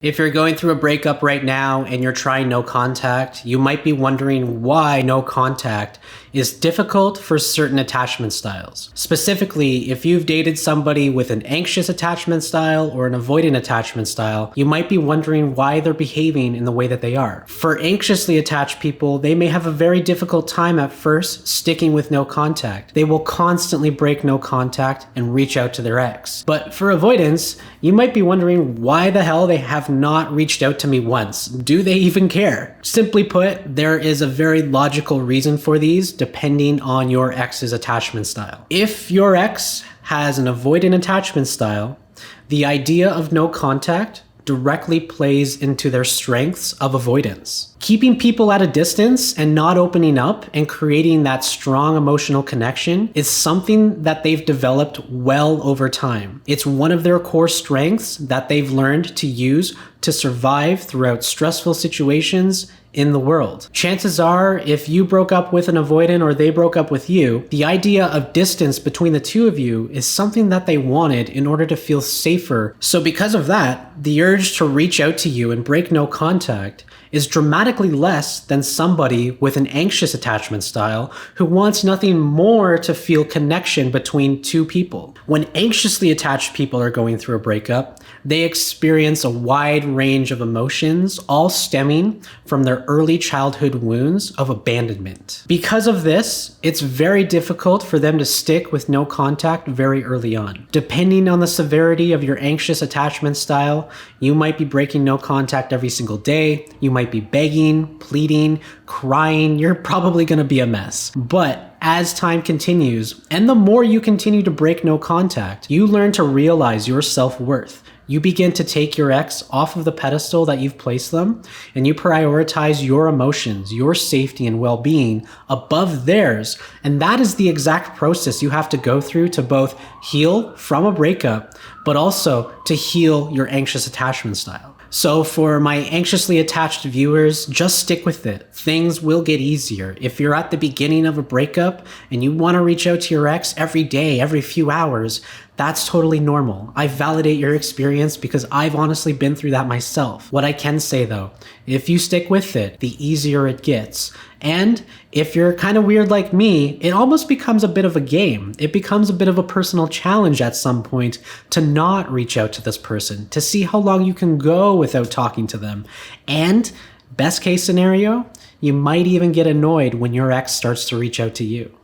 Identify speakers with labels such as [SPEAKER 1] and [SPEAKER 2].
[SPEAKER 1] If you're going through a breakup right now and you're trying no contact, you might be wondering why no contact is difficult for certain attachment styles. Specifically, if you've dated somebody with an anxious attachment style or an avoidant attachment style, you might be wondering why they're behaving in the way that they are. For anxiously attached people, they may have a very difficult time at first sticking with no contact. They will constantly break no contact and reach out to their ex. But for avoidants, you might be wondering why the hell they have not reached out to me once. Do they even care? Simply put, there is a very logical reason for these depending on your ex's attachment style. If your ex has an avoidant attachment style, the idea of no contact directly plays into their strengths of avoidance. Keeping people at a distance and not opening up and creating that strong emotional connection is something that they've developed well over time. It's one of their core strengths that they've learned to use to survive throughout stressful situations in the world. Chances are, if you broke up with an avoidant or they broke up with you, the idea of distance between the two of you is something that they wanted in order to feel safer. So because of that, the urge to reach out to you and break no contact is dramatically less than somebody with an anxious attachment style who wants nothing more to feel connection between two people. When anxiously attached people are going through a breakup, they experience a wide range of emotions, all stemming from their early childhood wounds of abandonment. Because of this, it's very difficult for them to stick with no contact very early on. Depending on the severity of your anxious attachment style, you might be breaking no contact every single day. You might be begging, pleading, crying. You're probably going to be a mess. But as time continues, and the more you continue to break no contact, you learn to realize your self-worth. You begin to take your ex off of the pedestal that you've placed them, and you prioritize your emotions, your safety and well-being above theirs. And that is the exact process you have to go through to both heal from a breakup, but also to heal your anxious attachment style. So for my anxiously attached viewers, just stick with it. Things will get easier. If you're at the beginning of a breakup and you want to reach out to your ex every day, every few hours, that's totally normal. I validate your experience because I've honestly been through that myself. What I can say though, if you stick with it, the easier it gets. And if you're kind of weird like me, it almost becomes a bit of a game. It becomes a bit of a personal challenge at some point to not reach out to this person, to see how long you can go without talking to them. And best case scenario, you might even get annoyed when your ex starts to reach out to you.